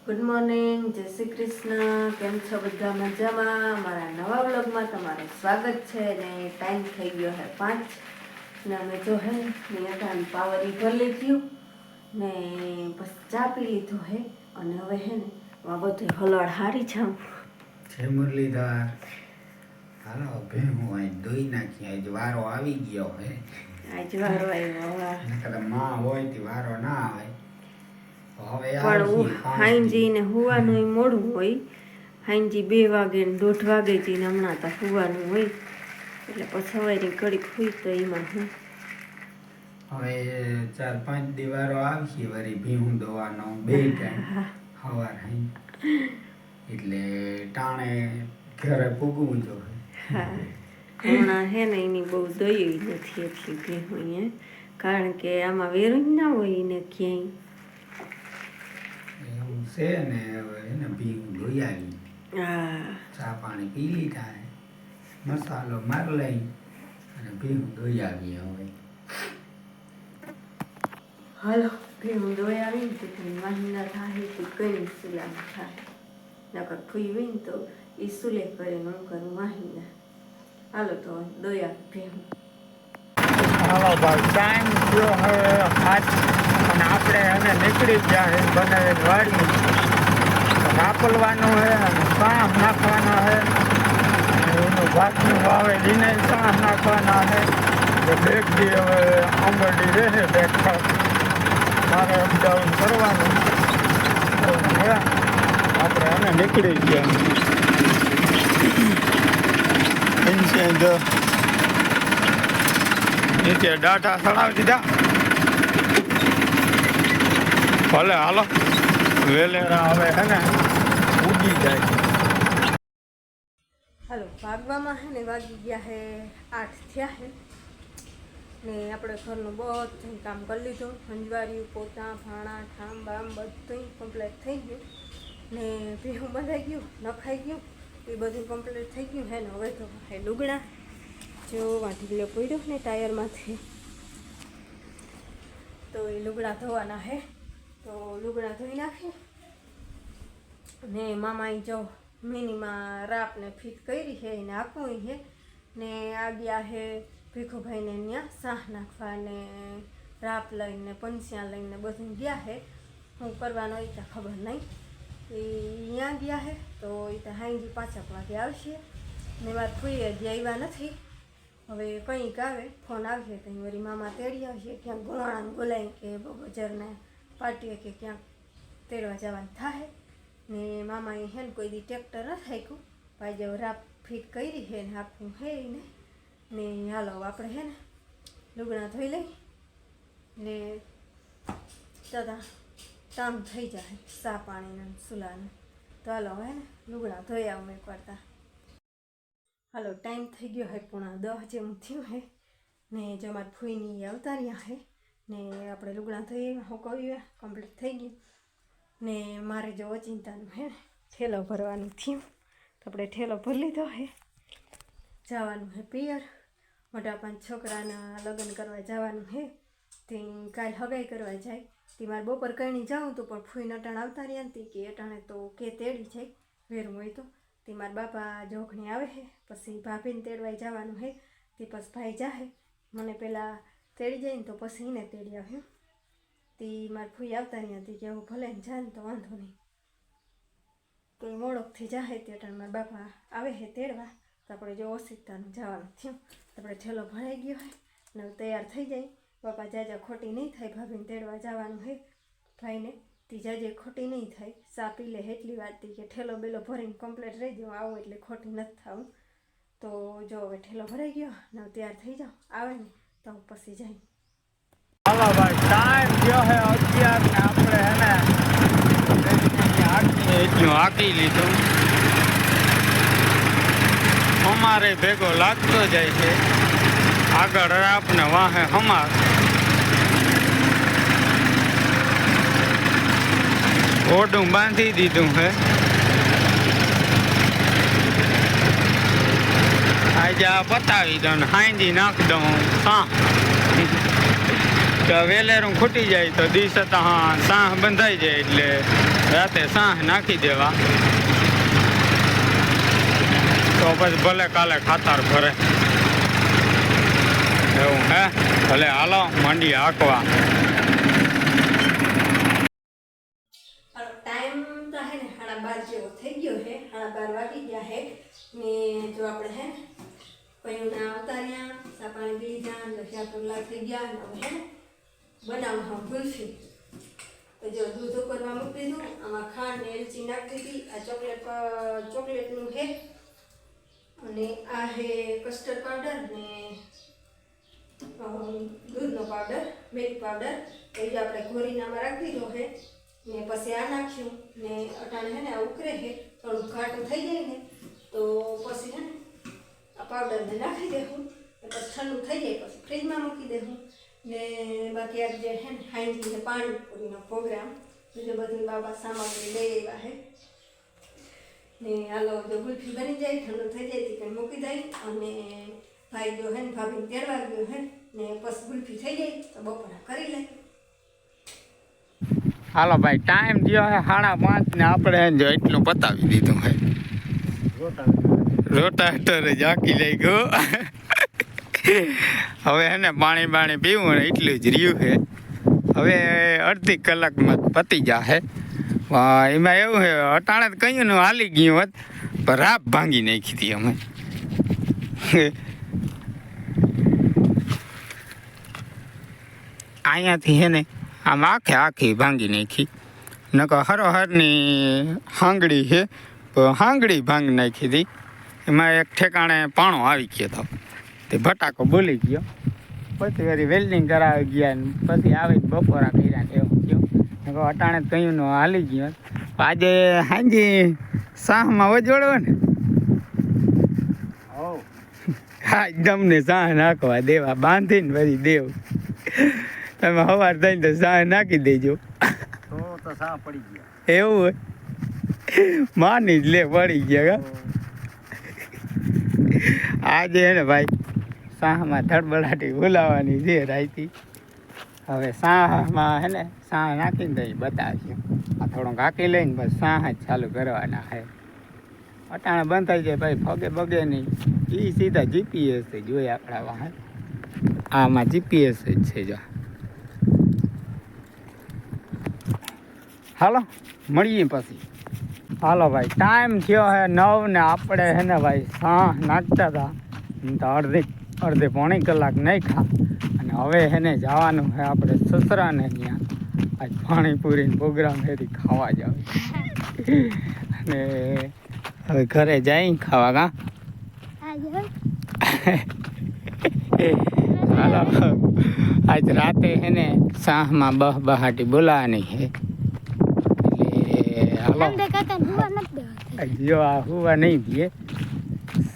Good morning, જય શ્રી કૃષ્ણ. કેમ છો બધા? મજામાં? મારા નવા વ્લોગમાં તમારું સ્વાગત છે. અને ટાઈમ થઈ ગયો છે 5 ને અમે જો હે મેં પાવર ભરી લીધું ને બસ ચા પી લીધો હે. અને હવે હે ને આ બધું હલવાડ હારી જાઉં છે મુરલીધર. હાલો બે હું અહીં દોઈ નાખી. આજ વારો આવી ગયો હે. આજ વારો આવ્યો. નકર માં હોય તે વારો ના આવે. પણ હાંજી ને હુવાનું મોડું હોય. હાંજી 2 વાગે ને 1:30 વાગે જઈને હમણાં તો હુવાનું હોય એટલે પછી સવારે ઘડીક હુઈ તો એમાં હું હવે 4-5 દી વારો આવશે વળી ભીહું દોવાનો 2 ટાઈમ સવાર એટલે ટાણે ઘરે પૂગવું જોઈએ. હા હમણાં હે ને એની બહુ દઈ નથી એટલી ભીહું કારણ કે આમાં વેરું ના હોય એને ક્યાંય છે ને. હવે એને ભીહું ધોઈ આવી. ચા પાણી પી લીધા હે, મસાલો માર લઈ અને ભીહું ધોઈ આવી. હવે હાલો ભીહું ધોઈ આવી ને તો મહિના થાય તો કઈ સુલામાં થાય નકર ફૂઈ હોય ને તો એ સુલે કરીને હું કરું મહિના. હાલો તો દોયા ભીહું. હાલો ભાઈ ટાઈમ થયો હવે 5 અને આપણે એને નીકળી ગયા છે બનાવેલ વાડી રાપલવાનું છે અને સાહ નાખવાના છે. એનું ભાતનું વાવે એને સાહ નાખવાના છે. તો બેગ દી હવે આંબરડી રહેશે બેગ મારે અપડાઉન કરવાનું. આપણે એને નીકળી ગયા જો નીચે ડાટા ચડાવી દીધા. ભલે હાલો વેલેરા હવે હે ને ઉડી જાય. હાલો ભાગવામાં હે ને વાગી ગયા હે 8 થયા હે ને આપણે ઘરનું બધું કામ કરી લીધું. હંજવાર્યું, પોતા, ભાણા, ઠામ બામ બધું કમ્પ્લીટ થઈ ગયું ને ભીહું બંધાઈ ગયું, નખાઈ ગયું, એ બધું કમ્પ્લીટ થઈ ગયું હે ને. હવે તો હે લુગડા જો વાંઢીલો પડ્યો ને ટાયરમાંથી તો એ લુગડા ધોવાના હે. તો લુગડા ધોઈ નાખી ને મામાએ જો મિનીમાં રાપને ફિટ કરી છે એને આપવું છે ને આ ગયા હે ભીખુભાઈને ત્યાં સાહ નાખવા ને રાપ લઈને પંસિયા લઈને બધું ગયા હે. હું કરવાનો એ ત્યાં ખબર નહીં. એ ત્યાં ગયા હે તો એ ત્યાં હાંજી 5 વાગે આવશે ને મારા ફૂઈ હજી આવ્યા નથી. હવે કંઈક આવે ફોન આવશે તો વળી મામા તેડી આવશે. ક્યાંક ગોવાણાને બોલાય કે બજારને પાર્ટીએ કે ક્યાંક તેડવા જવાનું થાય ને મામાએ હે ને કોઈ દી ટ્રેક્ટર ન થાક્યું ભાઈ જો રાપ ફિટ કરી છે ને આખું હે ને હાલો આપણે હે ને લુગડા ધોઈ લઈ ને તથા ટામ થઈ જાય ચા પાણીના સુલાનું. તો હાલો હે ને લુગડા ધોઈ આવું એક વારતા. હાલો ટાઈમ થઈ ગયો હે 9:30 જેવું થયું હે ને જો મારા ફૂઈની આવતા રહ્યા હે ને આપણે લુગડા ધોઈ હોકવ્યું કમ્પ્લીટ થઈ ગયું ને મારે જો ઓચિંતાનું હે ઠેલો ભરવાનું થયું તો આપણે ઠેલો ભરી લીધો હે. જવાનું હે પિયર. મોટા 5 છોકરાના લગ્ન કરવા જવાનું હે તે કાલ હગાઈ કરવા જાય. તે મારે બપોર કણી જાઉં તો પણ ફૂઈ અટાણ આવતા રહ્યા હતી કે અટાણે તો કે તેડી જાય વેરું હોય તો તે મારા બાપા જોખણી આવે છે પછી ભાભીને તેડવાઈ જવાનું હે. તે પછી ભાઈ જાહે મને પહેલાં તેડી જાય ને તો પછી એને તેડી આવ્યું. તે મારી ફૂઈ આવતા નહીં હતી કે હું ભલે ને જાય ને તો વાંધો નહીં તો એ મોડોકથી જાહે તે અટાણે મારા બાપા આવે છે તેડવા. તો આપણે જો ઓશિકતાનું જવાનું થયું તો આપણે ઠેલો ભરાઈ ગયો હોય ને તૈયાર થઈ જાય. બાપા જાજા ખોટી નહીં થાય. ભાભીને તેડવા જવાનું હે ભાઈને તી જાજે ખોટી નહીં થાય. ચા પી લે એટલી વારતી કે ઠેલો બેલો ભરીને કમ્પ્લીટ રહી જાઉં આવું એટલે ખોટી નથી થવું. તો જો હવે ઠેલો ભરાઈ ગયો ને તૈયાર થઈ જાઓ આવે ને તો પછી જાય. હાલો ભાઈ ટાઈમ ગયો હે 11 ને આપણે હે ને એટલું હાકી લીધું. અમારે ભેગો લાગતો જાય છે આગળ રાપને વાહે હમાર. ઓઢું બાંધી દીધું હે. આજે આ પતાવી દઉં ને હાંજી નાખ દઉં સાહ તો વેલેરું ખૂટી જાય તો દિવસે તો હા સાહ બંધાઈ જાય એટલે રાતે સાહ નાખી દેવા તો પછી ભલે કાલે ખાતર ભરે એવું હે. ભલે હાલો માંડી હાંકવા. ટાઈમ તો હે ને 12:30 જેવો થઈ ગયો છે. 12:30 વાગી ગયા છે ને જો આપણે હે પૈણા ઉતાર્યા, ચા પાણી પી લીધા, 10 કલાક થઈ ગયા ને હવે હે બનાવવા ભૂલશું. તો જો દૂધ ઉકળવા મૂકી દીધું, આમાં ખાંડ ને એલચી નાખી દીધી. આ ચોકલેટનું છે અને આ છે કસ્ટર્ડ પાવડર ને દૂધનો પાવડર, મિલ્ક પાવડર એ જ આપણે ઘોરીનામાં રાખી દીધો છે ને પછી આ નાખ્યું ને અટાણે છે ને આ ઉકળે છે, થોડું ઘાટું થઈ જાય ને તો પછી છે ને આ પાવડરને નાખી દેવું ને પછી ઠંડુ થઈ જાય પછી ફ્રીજમાં મૂકી દેવું ને બાકી આ જે છે ને હાંજીને પાણીપુરીનો પ્રોગ્રામ બીજું બધું બાબા સામગ્રી લઈ આવ્યા છે ને હાલો જો ગુલ્ફી બની જાય ઠંડુ થઈ જાય તો મૂકી દઈ અને ભાઈ જો હે ને ભાભીને તેડવા ગયો હે ને પછી ગુલ્ફી થઈ જાય તો બપોરા કરી લે. હાલો ભાઈ ટાઈમ થયો હે 5:30 ને આપણે જો એટલું પતાવી દીધું હે. રોટાવેટર જ આખી લઈ ગયો. હવે હે ને પાણી પીવું ને એટલું જ રહ્યું છે. હવે અડધી કલાકમાં પતી જશે. એમાં એવું છે અટાણે તો કહ્યું ને હાલી ગયું હોત પણ રાપ ભાંગી નાખી હતી અમે. અહીંયાથી હે ને આમ આખી ભાંગી નાખી. નકર હરોહરની હાંગડી છે તો હાંગડી ભાંગી નાખી હતી. એમાં એક ઠેકાણે પાણો આવી ગયો હતો તે ભટાકો બોલી ગયો. પછી વળી વેલ્ડિંગ કરાવી ગયા ને પછી આવીને બપોરા કર્યા ને એવું થયું. નકર અટાણે તો કહ્યું ને હાલી ગયો. આજે હાંજી સાહમાં વજોડો ને હા તમને સાહ નાખવા દેવા બાંધીને પછી દેવ. તમે સવાર થઈને તો સાહ નાખી દેજો. તો સાહ પડી ગયા એવું હોય માની જ લે પડી ગયા. આજે હે ને ભાઈ સાહમાં ધડબડાટી બોલાવવાની છે રાઈતી. હવે સાહમાં હે ને સાહ નાખીને તો બતાવશું. આ થોડુંક હાંકી લઈને બસ સાહ જ ચાલુ કરવાના છે. અટાણે બંધ થઈ જાય ભાઈ ફગે નહીં. એ સીધા જીપીએસ જોઈએ આપણા વાહન. આમાં જીપીએસ જ છે જો. હાલો મળીએ પછી. હાલો ભાઈ ટાઈમ થયો હે 9 ને આપણે હે ને ભાઈ સાહ નાખતા હતા તો અડધી પોણી કલાક નાખ્યા અને હવે હે ને જવાનું છે આપણે સસરાને ત્યાં. આજ પાણીપુરીનો પ્રોગ્રામ એથી ખાવા જાવ અને હવે ઘરે જઈ ખાવા કા. હાલો આજ રાતે હે ને સાહમાં બહાટી બોલાવાની છે. જો આ હુવા નહીં દે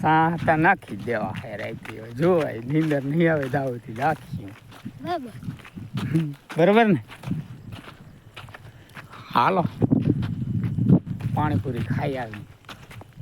સાહ તા નાખી દેવા હે રાઈતી. જો નીંદર નહીં આવે દાવથી રાખીએ બરોબર ને. હાલો પાણીપુરી ખાઈ આવી.